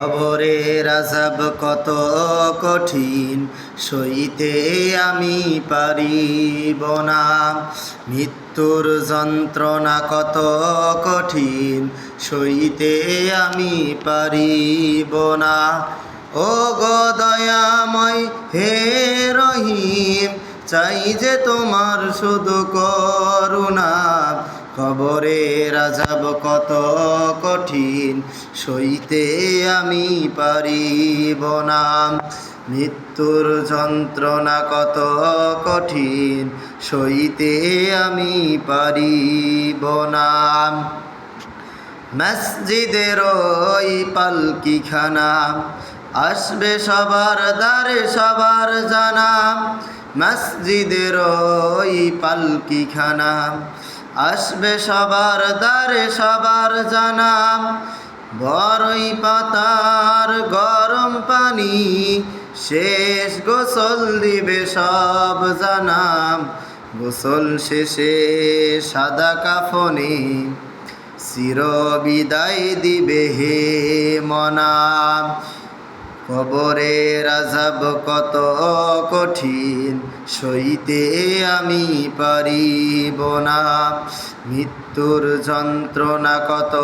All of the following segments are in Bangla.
কবরের আযাব কত কঠিন, সইতে আমি পারিব না। মৃত্যুর যন্ত্রণা কত কঠিন, সইতে আমি পারিব না। ও গো দয়াময় হে রহিম, চাই যে তোমার শুধু করুণা। কবরের আযাব কত কঠিন, সইতে আমি পারিব না। মৃত্যুর যন্ত্রণা কত কঠিন, সইতে আমি পারিব না। মসজিদের ওই পালকিখানা, আসবে সবার দ্বারে সবার জানা। মসজিদের ওই পালকিখানা, আসবে সবার দ্বারে সবার জানা। বরই পাতার গরম পানি, শেষ গোসল দিবে সব জানা। গোসল শেষে সাদা কাফনে, চির বিদায় দিবে হে মনা। কবরের আযাব কত কঠিন, সইতে আমি পারিব না। মৃত্যুর যন্ত্রণা কত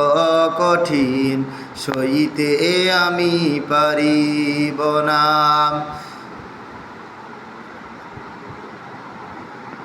কঠিন, সইতে আমি পারিব না।